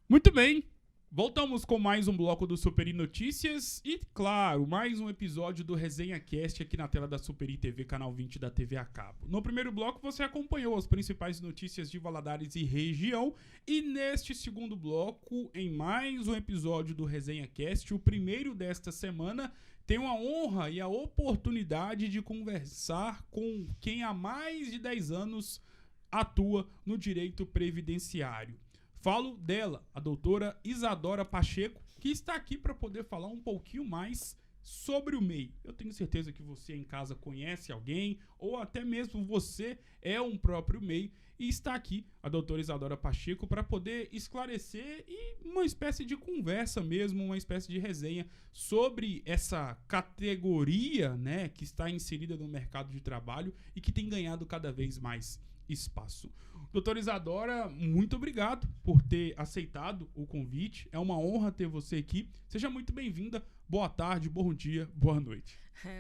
Muito bem, voltamos com mais um bloco do Superi Notícias e, claro, mais um episódio do Resenha Cast aqui na tela da Superi TV, canal 20 da TV a cabo. No primeiro bloco você acompanhou as principais notícias de Valadares e região e neste segundo bloco, em mais um episódio do Resenha Cast, o primeiro desta semana, tenho a honra e a oportunidade de conversar com quem há mais de 10 anos atua no direito previdenciário. Falo dela, a doutora Isadora Pacheco, que está aqui para poder falar um pouquinho mais sobre o MEI. Eu tenho certeza que você em casa conhece alguém, ou até mesmo você é um próprio MEI, e está aqui a doutora Isadora Pacheco para poder esclarecer e uma espécie de conversa mesmo, uma espécie de resenha sobre essa categoria, né, que está inserida no mercado de trabalho e que tem ganhado cada vez mais espaço. Doutora Isadora, muito obrigado por ter aceitado o convite. É uma honra ter você aqui. Seja muito bem-vinda. Boa tarde, bom dia, boa noite.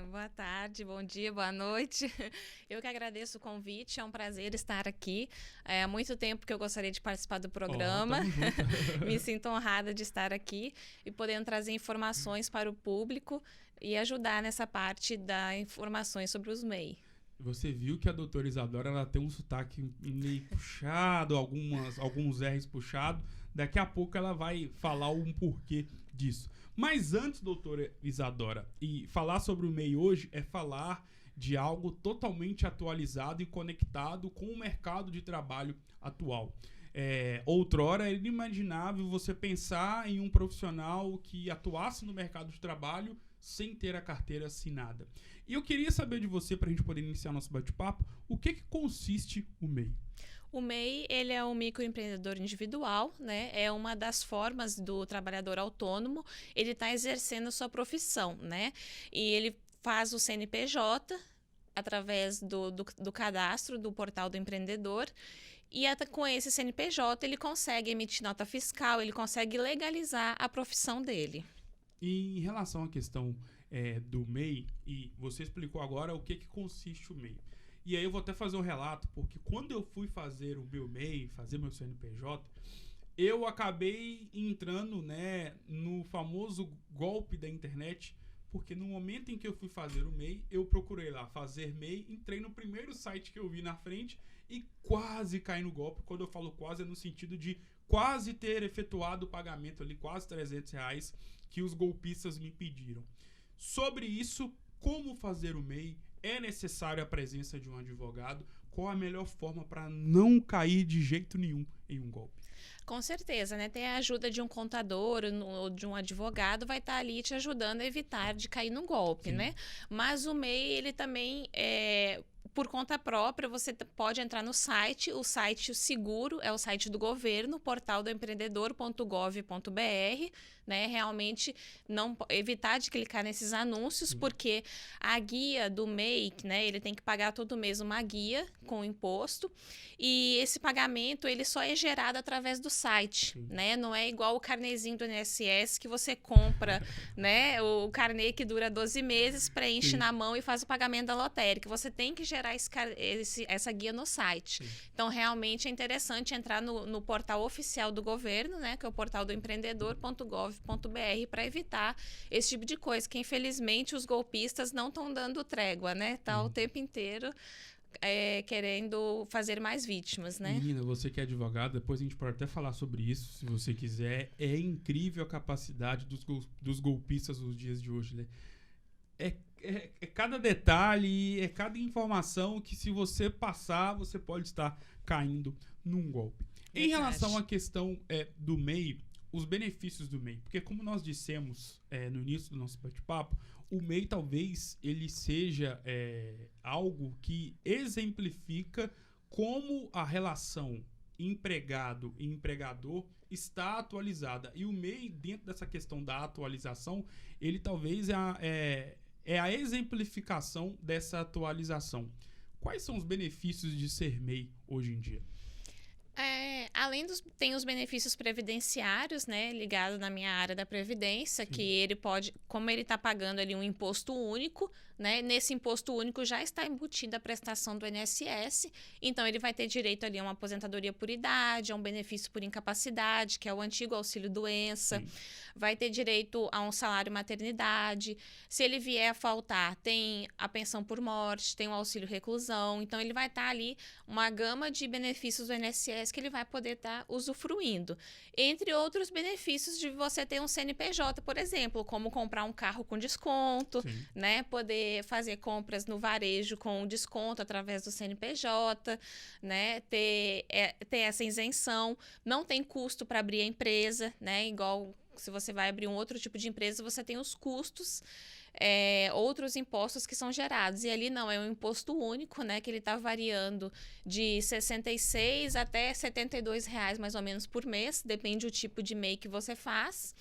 Boa tarde, bom dia, boa noite. Eu que agradeço o convite, é um prazer estar aqui. Há muito tempo que eu gostaria de participar do programa. Me sinto honrada de estar aqui e podendo trazer informações para o público e ajudar nessa parte das informações sobre os MEI. Você viu que a doutora Isadora ela tem um sotaque meio puxado, alguns R's puxados. Daqui a pouco ela vai falar um porquê disso. Mas antes, doutora Isadora, e falar sobre o MEI hoje é falar de algo totalmente atualizado e conectado com o mercado de trabalho atual. Outrora era inimaginável você pensar em um profissional que atuasse no mercado de trabalho sem ter a carteira assinada. E eu queria saber de você, para a gente poder iniciar nosso bate-papo, o que consiste o MEI? O MEI, ele é um microempreendedor individual, né? É uma das formas do trabalhador autônomo, ele está exercendo sua profissão, né? E ele faz o CNPJ através do cadastro do portal do empreendedor. E com esse CNPJ ele consegue emitir nota fiscal, ele consegue legalizar a profissão dele. E em relação à questão do MEI, e você explicou agora o que consiste o MEI. E aí eu vou até fazer um relato, porque quando eu fui fazer o meu MEI, fazer meu CNPJ, eu acabei entrando, né, no famoso golpe da internet, porque no momento em que eu fui fazer o MEI, eu procurei lá fazer MEI, entrei no primeiro site que eu vi na frente e quase caí no golpe. Quando eu falo quase, é no sentido de quase ter efetuado o pagamento ali, quase R$300, que os golpistas me pediram. Sobre isso, como fazer o MEI? É necessário a presença de um advogado? Qual a melhor forma para não cair de jeito nenhum em um golpe? Com certeza, né? Ter a ajuda de um contador ou de um advogado vai estar ali te ajudando a evitar de cair no golpe, né? Mas o MEI, ele também por conta própria, você pode entrar no site, o site seguro é o site do governo, portaldoempreendedor.gov.br, né? Realmente não evitar de clicar nesses anúncios, porque a guia do MEI, né, ele tem que pagar todo mês uma guia com imposto, e esse pagamento ele só é gerado através do site, né? Não é igual o carnezinho do INSS que você compra, né? O carnê que dura 12 meses, preenche na mão e faz o pagamento da lotérica. Você tem que gerar essa guia no site. Então, realmente é interessante entrar no portal oficial do governo, né? Que é o portal do empreendedor.gov.br, para evitar esse tipo de coisa, que infelizmente os golpistas não estão dando trégua, né? Tá o tempo inteiro querendo fazer mais vítimas, né? Menina, você que é advogada, depois a gente pode até falar sobre isso, se você quiser. É incrível a capacidade dos golpistas nos dias de hoje, né? É cada detalhe, é cada informação que, se você passar, você pode estar caindo num golpe. Verdade. Em relação à questão do MEI, os benefícios do MEI, porque como nós dissemos no início do nosso bate-papo, o MEI talvez ele seja algo que exemplifica como a relação empregado e empregador está atualizada. E o MEI, dentro dessa questão da atualização, ele talvez é a exemplificação dessa atualização. Quais são os benefícios de ser MEI hoje em dia? Tem os benefícios previdenciários, né, ligado na minha área da previdência, que ele pode, como ele está pagando ali um imposto único, né, nesse imposto único já está embutida a prestação do INSS, então ele vai ter direito ali a uma aposentadoria por idade, a um benefício por incapacidade, que é o antigo auxílio-doença, vai ter direito a um salário maternidade, se ele vier a faltar, tem a pensão por morte, tem o auxílio reclusão, então ele vai estar ali uma gama de benefícios do INSS que ele vai poder estar usufruindo. Entre outros benefícios de você ter um CNPJ, por exemplo, como comprar um carro com desconto, né? Poder fazer compras no varejo com desconto através do CNPJ, né? Ter essa isenção. Não tem custo para abrir a empresa, né? Igual se você vai abrir um outro tipo de empresa, você tem os custos, outros impostos que são gerados. E ali não, é um imposto único, né? Que ele está variando de R$ 66 até R$ 72 mais ou menos por mês, depende do tipo de MEI que você faz.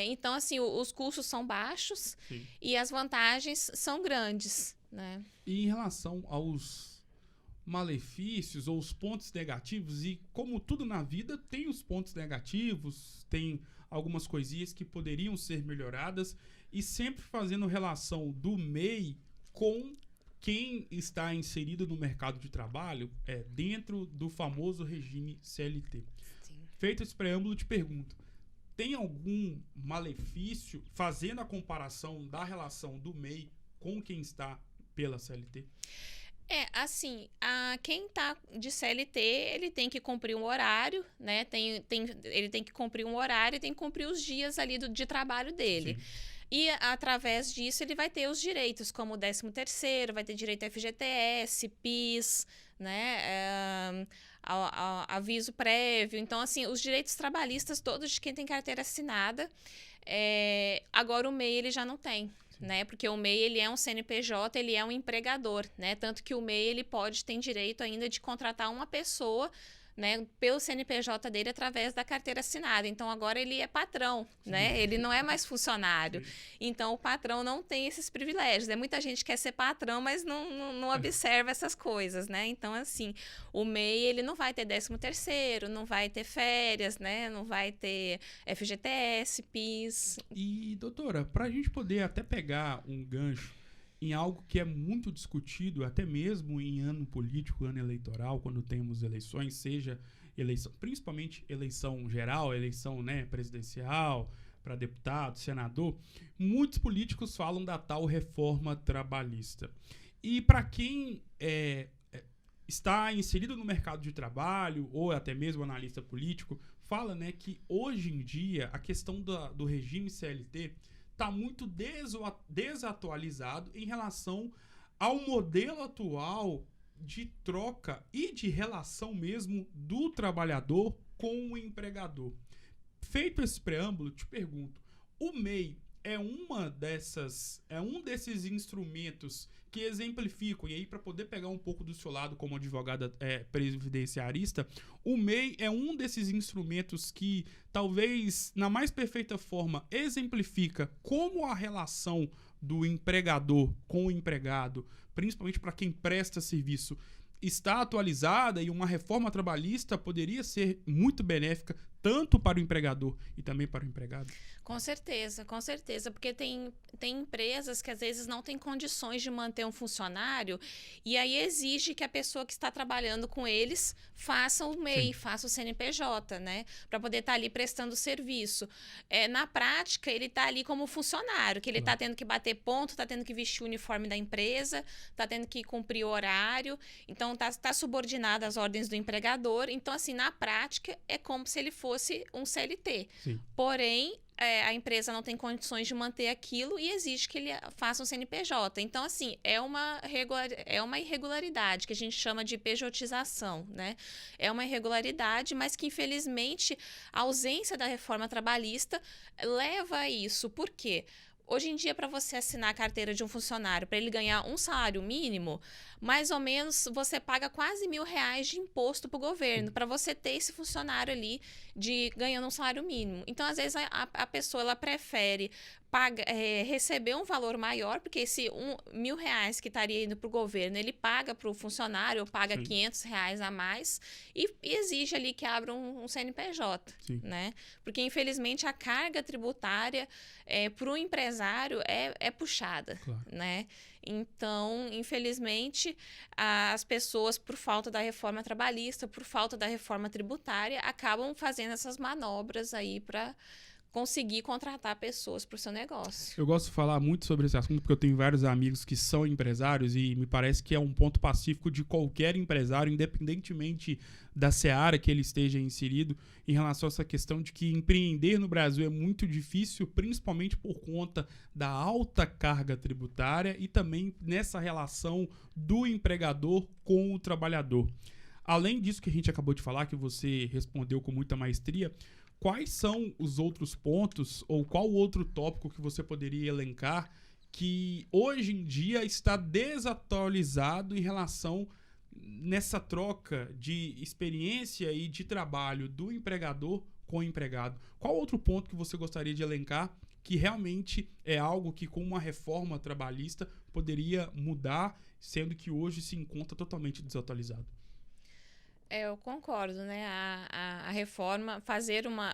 Então, assim, os custos são baixos e as vantagens são grandes, né? E em relação aos malefícios ou os pontos negativos, e como tudo na vida tem os pontos negativos, tem algumas coisinhas que poderiam ser melhoradas, e sempre fazendo relação do MEI com quem está inserido no mercado de trabalho dentro do famoso regime CLT. Feito esse preâmbulo, te pergunto, tem algum malefício fazendo a comparação da relação do MEI com quem está pela CLT? Assim, quem está de CLT, ele tem que cumprir um horário, né? Ele tem que cumprir um horário e tem que cumprir os dias ali de trabalho dele. Sim. E, através disso, ele vai ter os direitos, como o 13º, vai ter direito a FGTS, PIS, né? Aviso prévio. Então, assim, os direitos trabalhistas todos de quem tem carteira assinada. Agora, o MEI, ele já não tem. Né? Porque o MEI, ele é um CNPJ, ele é um empregador, né? Tanto que o MEI, ele ter direito ainda de contratar uma pessoa, né, pelo CNPJ dele através da carteira assinada. Então, agora ele é patrão, né? Ele não é mais funcionário. Então, o patrão não tem esses privilégios. Muita gente quer ser patrão, mas não observa essas coisas, né? Então, assim, o MEI, ele não vai ter 13º, não vai ter férias, né? Não vai ter FGTS, PIS. E, doutora, para a gente poder até pegar um gancho em algo que é muito discutido, até mesmo em ano político, ano eleitoral, quando temos eleições, seja eleição, principalmente eleição geral, eleição, né, presidencial, para deputado, senador, muitos políticos falam da tal reforma trabalhista. E para quem está inserido no mercado de trabalho, ou até mesmo analista político, fala, né, que hoje em dia a questão do regime CLT está muito desatualizado em relação ao modelo atual de troca e de relação mesmo do trabalhador com o empregador. Feito esse preâmbulo, te pergunto, o MEI é um desses instrumentos que exemplificam, e aí para poder pegar um pouco do seu lado como advogada previdenciarista, o MEI é um desses instrumentos que talvez na mais perfeita forma exemplifica como a relação do empregador com o empregado, principalmente para quem presta serviço, está atualizada, e uma reforma trabalhista poderia ser muito benéfica tanto para o empregador e também para o empregado? Com certeza, porque tem empresas que às vezes não têm condições de manter um funcionário e aí exige que a pessoa que está trabalhando com eles faça o MEI, faça o CNPJ, né? Para poder estar ali prestando serviço. Na prática, ele está ali como funcionário, que ele está tendo que bater ponto, está tendo que vestir o uniforme da empresa, está tendo que cumprir o horário, então está subordinado às ordens do empregador. Então, assim, na prática, é como se ele fosse um CLT. Sim. Porém, a empresa não tem condições de manter aquilo e exige que ele faça um CNPJ. Então, assim, é uma irregularidade que a gente chama de pejotização, né? É uma irregularidade, mas que, infelizmente, a ausência da reforma trabalhista leva a isso. Por quê? Hoje em dia, para você assinar a carteira de um funcionário, para ele ganhar um salário mínimo, mais ou menos você paga quase R$1.000 de imposto para o governo, para você ter esse funcionário ali ganhando um salário mínimo. Então, às vezes, a pessoa ela prefere receber um valor maior, porque esse R$ 1.000 que estaria indo para o governo, ele paga para o funcionário, ou paga R$ 500 a mais, e exige ali que abra um CNPJ, né? Porque, infelizmente, a carga tributária para o empresário é puxada, né? Então, infelizmente, as pessoas, por falta da reforma trabalhista, por falta da reforma tributária, acabam fazendo essas manobras aí para conseguir contratar pessoas para o seu negócio. Eu gosto de falar muito sobre esse assunto porque eu tenho vários amigos que são empresários e me parece que é um ponto pacífico de qualquer empresário, independentemente da seara que ele esteja inserido, em relação a essa questão de que empreender no Brasil é muito difícil, principalmente por conta da alta carga tributária e também nessa relação do empregador com o trabalhador. Além disso que a gente acabou de falar, que você respondeu com muita maestria, quais são os outros pontos ou qual outro tópico que você poderia elencar que hoje em dia está desatualizado em relação nessa troca de experiência e de trabalho do empregador com o empregado? Qual outro ponto que você gostaria de elencar que realmente é algo que com uma reforma trabalhista poderia mudar, sendo que hoje se encontra totalmente desatualizado? Eu concordo, né? A reforma,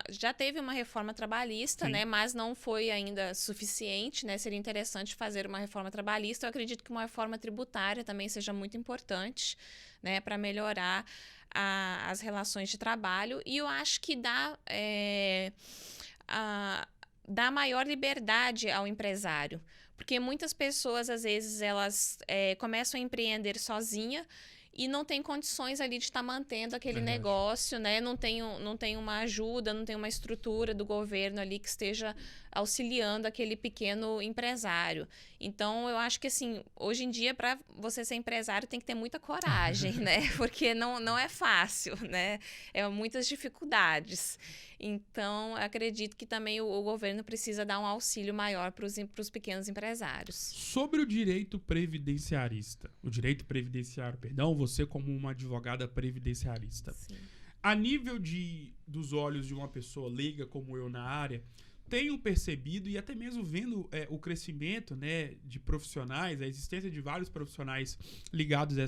já teve uma reforma trabalhista, né? Mas não foi ainda suficiente, né? Seria interessante fazer uma reforma trabalhista. Eu acredito que uma reforma tributária também seja muito importante, né? Para melhorar as relações de trabalho. E eu acho que dá maior liberdade ao empresário. Porque muitas pessoas, às vezes, elas começam a empreender sozinha e não tem condições ali de estar mantendo aquele negócio, né? Não tem uma ajuda, não tem uma estrutura do governo ali que esteja auxiliando aquele pequeno empresário. Então, eu acho que, assim, hoje em dia, para você ser empresário, tem que ter muita coragem, né? Porque não é fácil, né? Muitas dificuldades. Então, acredito que também o governo precisa dar um auxílio maior para os pequenos empresários. Sobre o direito previdenciarista, você como uma advogada previdenciarista, Sim. A nível dos olhos de uma pessoa leiga como eu na área, tenho percebido e até mesmo vendo o crescimento, né, de profissionais, a existência de vários profissionais ligados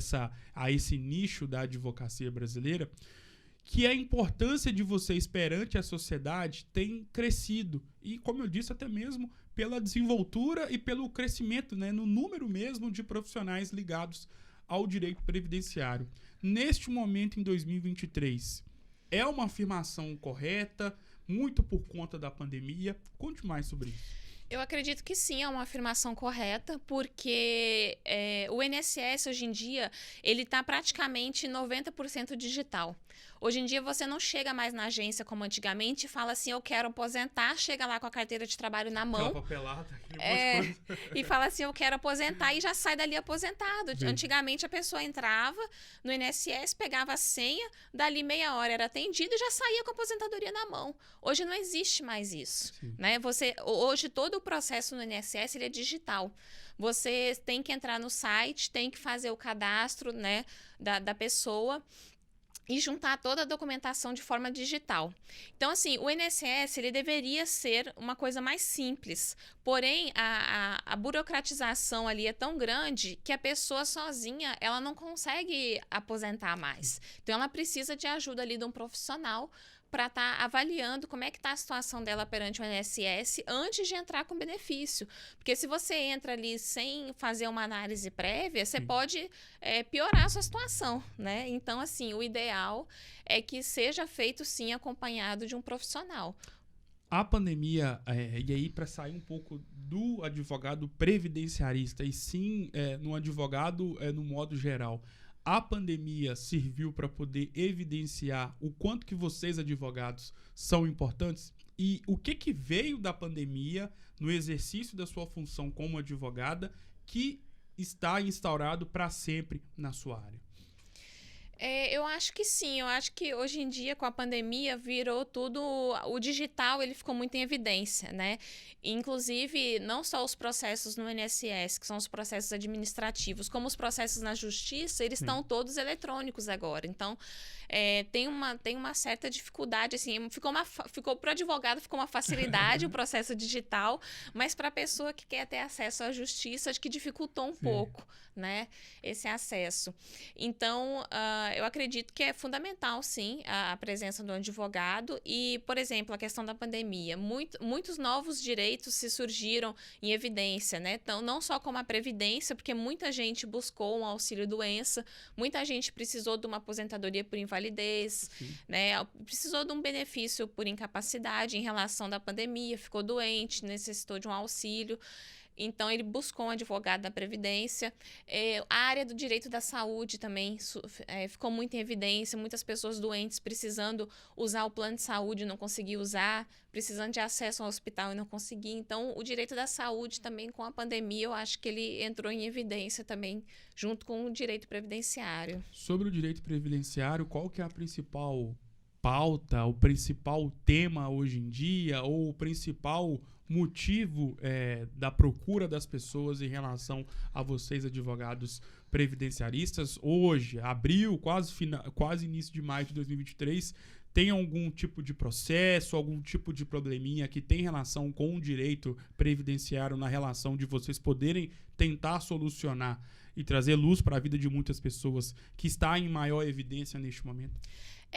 a esse nicho da advocacia brasileira, que a importância de vocês perante a sociedade tem crescido. E, como eu disse, até mesmo pela desenvoltura e pelo crescimento, né, no número mesmo de profissionais ligados ao direito previdenciário. Neste momento, em 2023, é uma afirmação correta, muito por conta da pandemia? Conte mais sobre isso. Eu acredito que sim, é uma afirmação correta, porque o INSS hoje em dia, ele está praticamente 90% digital. Hoje em dia você não chega mais na agência como antigamente e fala assim, eu quero aposentar, chega lá com a carteira de trabalho na mão. Papelada, e fala assim, eu quero aposentar e já sai dali aposentado. Sim. Antigamente a pessoa entrava no INSS, pegava a senha, dali meia hora era atendido e já saía com a aposentadoria na mão. Hoje não existe mais isso, né? Hoje todo o processo no INSS ele é digital. Você tem que entrar no site, tem que fazer o cadastro, né, da pessoa e juntar toda a documentação de forma digital. Então, assim, o INSS ele deveria ser uma coisa mais simples, porém, a burocratização ali é tão grande que a pessoa sozinha, ela não consegue aposentar mais. Então, ela precisa de ajuda ali de um profissional para estar avaliando como é que está a situação dela perante o INSS antes de entrar com benefício. Porque se você entra ali sem fazer uma análise prévia, você pode piorar a sua situação, né? Então, assim, o ideal é que seja feito, sim, acompanhado de um profissional. A pandemia, e aí para sair um pouco do advogado previdenciarista e sim no advogado no modo geral, a pandemia serviu para poder evidenciar o quanto que vocês, advogados, são importantes? E o que veio da pandemia no exercício da sua função como advogada que está instaurado para sempre na sua área? Eu acho que sim, eu acho que hoje em dia, com a pandemia, virou tudo. O digital ele ficou muito em evidência, né? Inclusive, não só os processos no INSS, que são os processos administrativos, como os processos na justiça, eles estão todos eletrônicos agora. Então, tem uma certa dificuldade, assim, ficou para o advogado, ficou uma facilidade o processo digital, mas para a pessoa que quer ter acesso à justiça, acho que dificultou um pouco, né, esse acesso. Então, eu acredito que é fundamental, sim, a presença do advogado e, por exemplo, a questão da pandemia. Muitos novos direitos se surgiram em evidência, né? Então, não só como a previdência, porque muita gente buscou um auxílio-doença, muita gente precisou de uma aposentadoria por invalidez, né? Precisou de um benefício por incapacidade em relação da pandemia, ficou doente, necessitou de um auxílio. Então, ele buscou um advogado da Previdência. A área do direito da saúde também ficou muito em evidência. Muitas pessoas doentes precisando usar o plano de saúde e não conseguiam usar, precisando de acesso ao hospital e não conseguiam. Então, o direito da saúde também, com a pandemia, eu acho que ele entrou em evidência também, junto com o direito previdenciário. Sobre o direito previdenciário, qual que é a principal pauta, o principal tema hoje em dia, ou o principal motivo da procura das pessoas em relação a vocês, advogados previdenciaristas? Hoje, abril, quase início de maio de 2023, tem algum tipo de processo, algum tipo de probleminha que tem relação com o direito previdenciário na relação de vocês poderem tentar solucionar e trazer luz para a vida de muitas pessoas que está em maior evidência neste momento?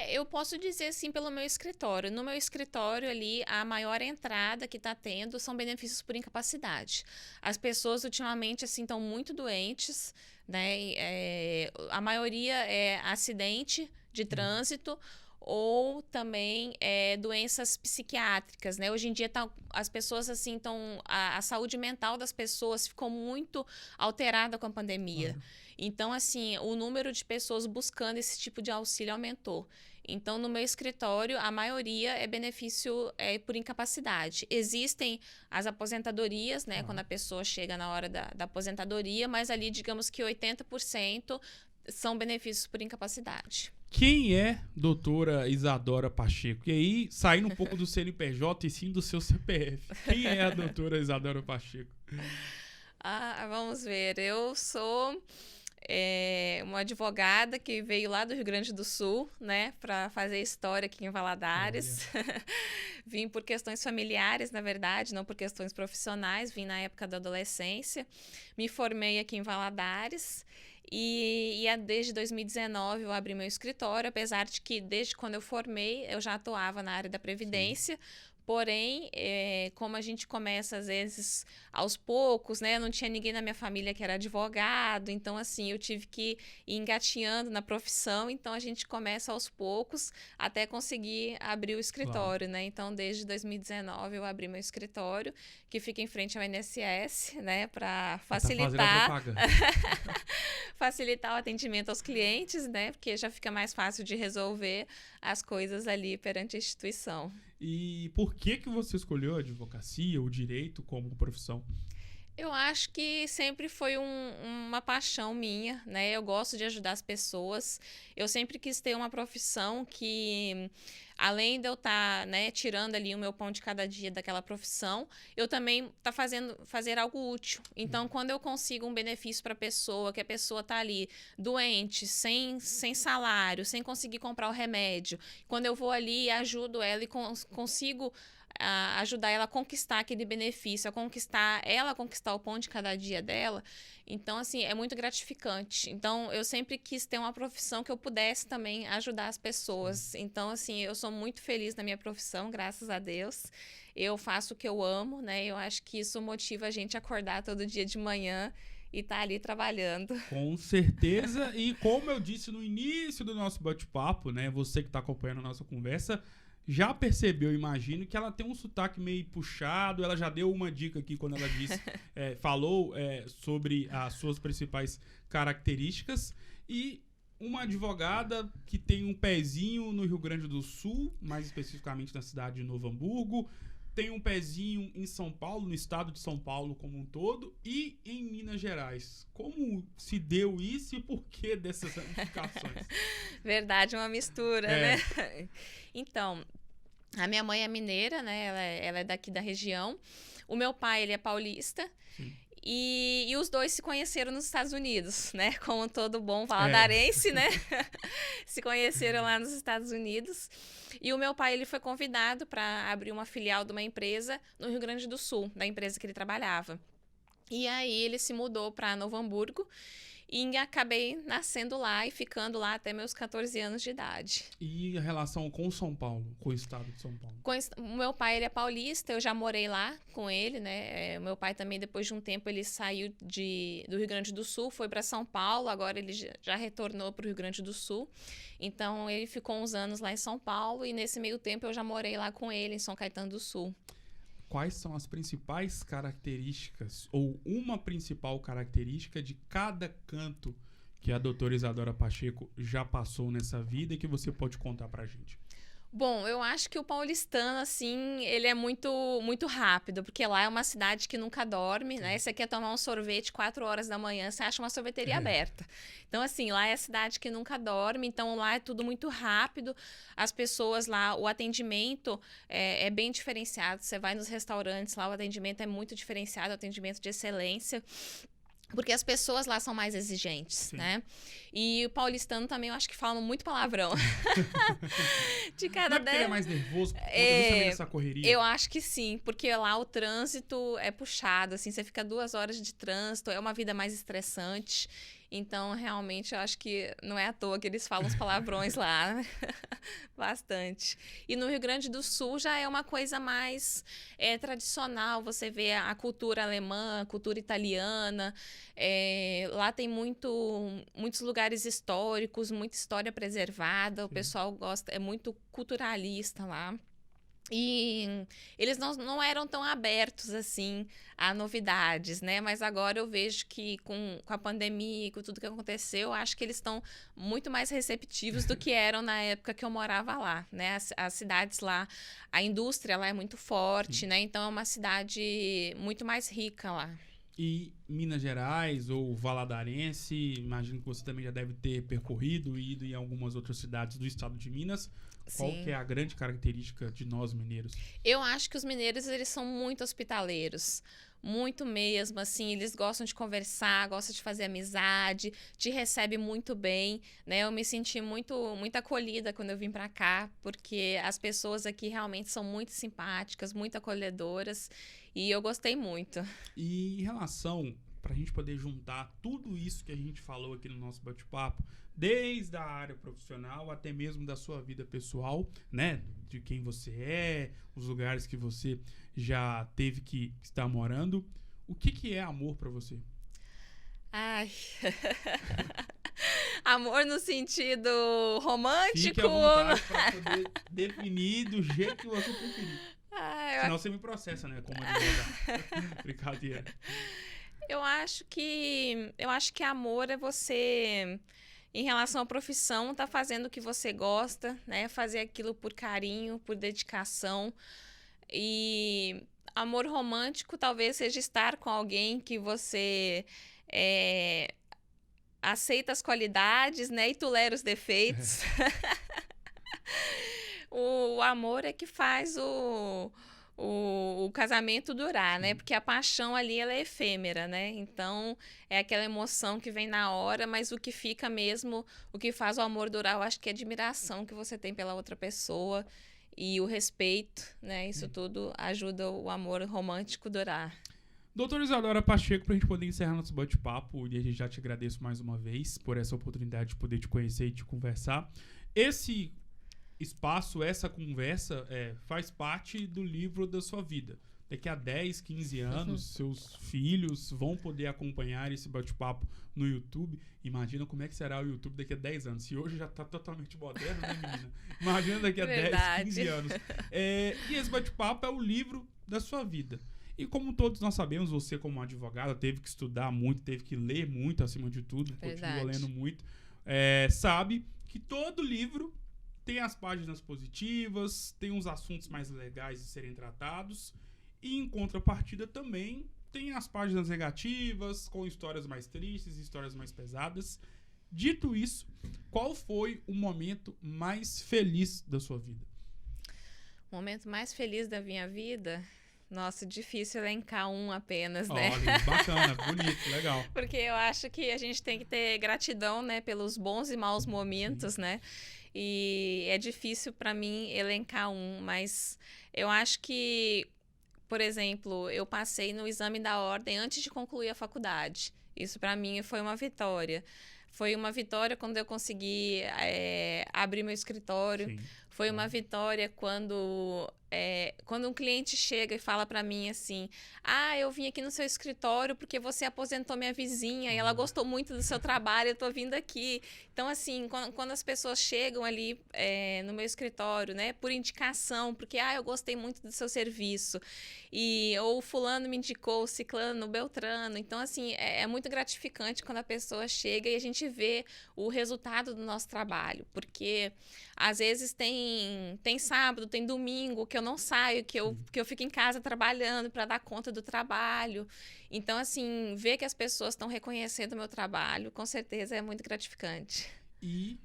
Eu posso dizer assim pelo meu escritório. No meu escritório ali, a maior entrada que está tendo são benefícios por incapacidade. As pessoas ultimamente assim estão muito doentes, né? A maioria é acidente de trânsito ou também doenças psiquiátricas, né? Hoje em dia as pessoas assim estão, a saúde mental das pessoas ficou muito alterada com a pandemia. Então, assim, o número de pessoas buscando esse tipo de auxílio aumentou. Então, no meu escritório, a maioria é benefício por incapacidade. Existem as aposentadorias, né? Quando a pessoa chega na hora da aposentadoria, mas ali, digamos que 80% são benefícios por incapacidade. Quem é doutora Isadora Pacheco? E aí, saindo um pouco do CNPJ e sim do seu CPF. Quem é a doutora Isadora Pacheco? Vamos ver. Eu sou uma advogada que veio lá do Rio Grande do Sul, né, para fazer história aqui em Valadares. Vim por questões familiares, na verdade, não por questões profissionais. Vim na época da adolescência. Me formei aqui em Valadares. E desde 2019 eu abri meu escritório, apesar de que desde quando eu formei eu já atuava na área da Previdência. Porém, como a gente começa, às vezes, aos poucos, né? Não tinha ninguém na minha família que era advogado, então, assim, eu tive que ir engatinhando na profissão. Então, a gente começa aos poucos até conseguir abrir o escritório, né? Então, desde 2019, eu abri meu escritório, que fica em frente ao INSS, né? Para facilitar... facilitar o atendimento aos clientes, né? Porque já fica mais fácil de resolver as coisas ali perante a instituição. E por que você escolheu a advocacia, o direito como profissão? Eu acho que sempre foi uma paixão minha, né? Eu gosto de ajudar as pessoas. Eu sempre quis ter uma profissão que, além de eu estar, né, tirando ali o meu pão de cada dia daquela profissão, eu também fazer algo útil. Então, quando eu consigo um benefício para a pessoa, que a pessoa está ali doente, sem salário, sem conseguir comprar o remédio, quando eu vou ali e ajudo ela e consigo ajudar ela a conquistar aquele benefício, a conquistar o pão de cada dia dela. Então, assim, é muito gratificante. Então, eu sempre quis ter uma profissão que eu pudesse também ajudar as pessoas. Então, assim, eu sou muito feliz na minha profissão, graças a Deus. Eu faço o que eu amo, né? Eu acho que isso motiva a gente a acordar todo dia de manhã e tá ali trabalhando. Com certeza. E como eu disse no início do nosso bate-papo, né? Você que tá acompanhando a nossa conversa, já percebeu, imagino, que ela tem um sotaque meio puxado. Ela já deu uma dica aqui quando ela disse, falou sobre as suas principais características. E uma advogada que tem um pezinho no Rio Grande do Sul, mais especificamente na cidade de Novo Hamburgo, tem um pezinho em São Paulo, no estado de São Paulo como um todo, e em Minas Gerais. Como se deu isso e por que dessas ramificações? Verdade, uma mistura, né? Então, a minha mãe é mineira, né? Ela é daqui da região. O meu pai, ele é paulista. Sim. E os dois se conheceram nos Estados Unidos, né? Como todo bom valadarense, né? Se conheceram lá nos Estados Unidos. E o meu pai, ele foi convidado para abrir uma filial de uma empresa no Rio Grande do Sul, da empresa que ele trabalhava. E aí ele se mudou para Novo Hamburgo e acabei nascendo lá e ficando lá até meus 14 anos de idade. E a relação com São Paulo, com o estado de São Paulo? O meu pai, ele é paulista, eu já morei lá com ele, né? O meu pai também, depois de um tempo, ele saiu do Rio Grande do Sul, foi para São Paulo, agora ele já retornou para o Rio Grande do Sul. Então, ele ficou uns anos lá em São Paulo e nesse meio tempo eu já morei lá com ele, em São Caetano do Sul. Quais são as principais características, ou uma principal característica de cada canto que a doutora Isadora Pacheco já passou nessa vida e que você pode contar pra gente? Bom, eu acho que o paulistano, assim, ele é muito, muito rápido, porque lá é uma cidade que nunca dorme, né? Você quer tomar um sorvete 4 horas da manhã, você acha uma sorveteria aberta. Então, assim, lá é a cidade que nunca dorme, então lá é tudo muito rápido. As pessoas lá, o atendimento é bem diferenciado. Você vai nos restaurantes lá, o atendimento é muito diferenciado, atendimento de excelência. Porque as pessoas lá são mais exigentes, Sim. né? E o paulistano também, eu acho que falam muito palavrão. De cada Não é porque ele é mais nervoso por conta justamente dessa correria? Eu acho que sim, porque lá o trânsito é puxado, assim, você fica 2 horas de trânsito, é uma vida mais estressante. Então, realmente, eu acho que não é à toa que eles falam os palavrões lá. Bastante. E no Rio Grande do Sul já é uma coisa mais tradicional. Você vê a cultura alemã, a cultura italiana. Lá tem muitos lugares históricos, muita história preservada. O pessoal gosta, é muito culturalista lá. E eles não eram tão abertos, assim, a novidades, né? Mas agora eu vejo que com a pandemia e com tudo que aconteceu, acho que eles estão muito mais receptivos do que eram na época que eu morava lá, né? As cidades lá, a indústria lá é muito forte, né? Então é uma cidade muito mais rica lá. E Minas Gerais ou Valadarense, imagino que você também já deve ter percorrido e ido em algumas outras cidades do estado de Minas. Qual que é a grande característica de nós mineiros? Eu acho que os mineiros, eles são muito hospitaleiros. Muito mesmo, assim, eles gostam de conversar, gostam de fazer amizade, te recebem muito bem, né? Eu me senti muito acolhida quando eu vim pra cá, porque as pessoas aqui realmente são muito simpáticas, muito acolhedoras, e eu gostei muito. E em relação, pra gente poder juntar tudo isso que a gente falou aqui no nosso bate-papo, desde a área profissional até mesmo da sua vida pessoal, né? De quem você é, os lugares que você já teve que estar morando. O que é amor pra você? Ai... Amor no sentido romântico? Fique à vontade pra poder definir do jeito que você preferir. Senão você me processa, né? Como advogado. Brincadeira. Eu acho que amor é você, em relação à profissão, tá fazendo o que você gosta, né? Fazer aquilo por carinho, por dedicação. E amor romântico talvez seja estar com alguém que você aceita as qualidades, né? E tolera os defeitos. O amor é que faz o casamento durar, né? Porque a paixão ali, ela é efêmera, né? Então, é aquela emoção que vem na hora, mas o que fica mesmo, o que faz o amor durar, eu acho que é a admiração que você tem pela outra pessoa e o respeito, né? Isso tudo ajuda o amor romântico durar. Doutora Isadora Pacheco, pra gente poder encerrar nosso bate-papo, e a gente já te agradeço mais uma vez por essa oportunidade de poder te conhecer e te conversar. Esse espaço, essa conversa faz parte do livro da sua vida. Daqui a 10, 15 anos, seus filhos vão poder acompanhar esse bate-papo no YouTube. Imagina como é que será o YouTube daqui a 10 anos. Se hoje já tá totalmente moderno, né, menina? Imagina daqui a 10, 15 anos. E esse bate-papo é o livro da sua vida. E como todos nós sabemos, você como advogada teve que estudar muito, teve que ler muito acima de tudo, continua lendo muito. Sabe que todo livro tem as páginas positivas, tem uns assuntos mais legais de serem tratados. E em contrapartida também tem as páginas negativas, com histórias mais tristes, histórias mais pesadas. Dito isso, qual foi o momento mais feliz da sua vida? O momento mais feliz da minha vida? Nossa, difícil elencar um apenas, né? Olha, bacana, bonito, legal. Porque eu acho que a gente tem que ter gratidão, né, pelos bons e maus momentos, Sim. né? E é difícil para mim elencar um, mas eu acho que, por exemplo, eu passei no exame da ordem antes de concluir a faculdade. Isso para mim foi uma vitória. Foi uma vitória quando eu consegui abrir meu escritório. Sim. Foi uma vitória quando um cliente chega e fala para mim assim: eu vim aqui no seu escritório porque você aposentou minha vizinha e ela gostou muito do seu trabalho, eu tô vindo aqui. Então, assim, quando as pessoas chegam ali no meu escritório, né, por indicação, porque eu gostei muito do seu serviço, ou fulano me indicou, ciclano, beltrano. Então, assim, é muito gratificante quando a pessoa chega e a gente vê o resultado do nosso trabalho, porque às vezes tem sábado, tem domingo que eu não saio, que eu fico em casa trabalhando para dar conta do trabalho. Então, assim, ver que as pessoas estão reconhecendo o meu trabalho, com certeza é muito gratificante. E,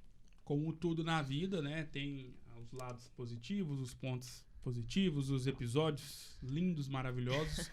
como tudo na vida, né, tem os lados positivos, os pontos positivos, os episódios lindos, maravilhosos.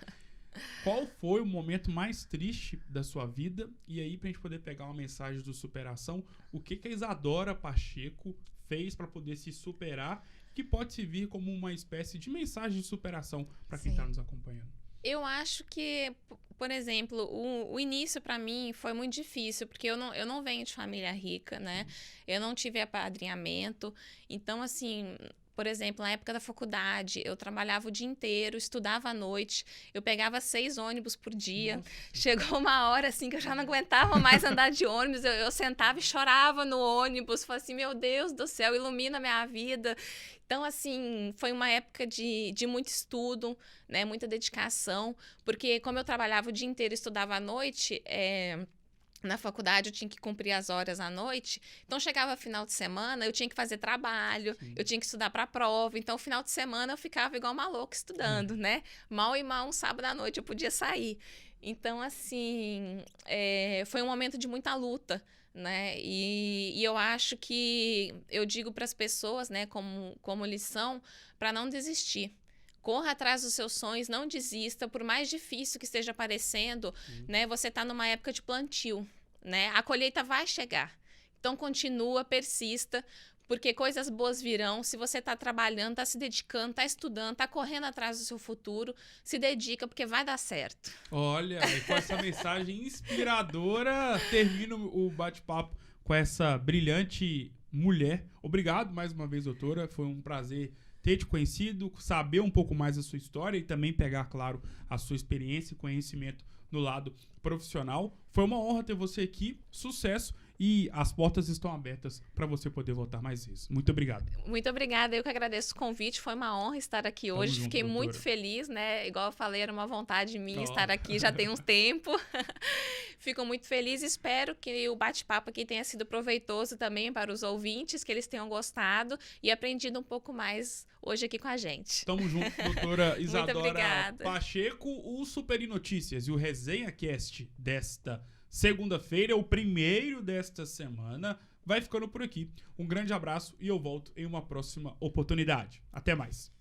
Qual foi o momento mais triste da sua vida? E aí, pra gente poder pegar uma mensagem de superação, o que a Isadora Pacheco fez para poder se superar, que pode servir como uma espécie de mensagem de superação para quem está nos acompanhando? Eu acho que, por exemplo, o início para mim foi muito difícil, porque eu não venho de família rica, né? Eu não tive apadrinhamento. Então, assim, por exemplo, na época da faculdade, eu trabalhava o dia inteiro, estudava à noite, eu pegava 6 ônibus por dia. Nossa. Chegou uma hora, assim, que eu já não aguentava mais andar de ônibus, eu sentava e chorava no ônibus, falava assim, meu Deus do céu, ilumina a minha vida. Então, assim, foi uma época de muito estudo, né, muita dedicação, porque como eu trabalhava o dia inteiro e estudava à noite, na faculdade eu tinha que cumprir as horas à noite, então chegava final de semana, eu tinha que fazer trabalho, eu tinha que estudar para a prova, então final de semana eu ficava igual uma louca estudando, né? Mal e mal um sábado à noite eu podia sair. Então, assim, foi um momento de muita luta, né? E eu acho que eu digo para as pessoas, né, como lição, para não desistir. Corra atrás dos seus sonhos, não desista, por mais difícil que esteja parecendo, né? Você está numa época de plantio, né? A colheita vai chegar. Então, continua, persista, porque coisas boas virão. Se você está trabalhando, está se dedicando, está estudando, está correndo atrás do seu futuro, se dedica, porque vai dar certo. Olha, e com essa mensagem inspiradora, termino o bate-papo com essa brilhante mulher. Obrigado mais uma vez, doutora. Foi um prazer ter te conhecido, saber um pouco mais da sua história e também pegar, claro, a sua experiência e conhecimento no lado profissional. Foi uma honra ter você aqui, sucesso, e as portas estão abertas para você poder voltar mais vezes. Muito obrigado. Muito obrigada, eu que agradeço o convite, foi uma honra estar aqui hoje, junto, fiquei doutora. muito feliz, né? Igual eu falei, era uma vontade minha estar aqui, já tem um tempo. Fico muito feliz, espero que o bate-papo aqui tenha sido proveitoso também para os ouvintes, que eles tenham gostado e aprendido um pouco mais hoje aqui com a gente. Tamo junto, doutora Isadora Pacheco. Pacheco. O Superi Notícias e o Resenha Cast desta segunda-feira, o primeiro desta semana, vai ficando por aqui. Um grande abraço e eu volto em uma próxima oportunidade. Até mais.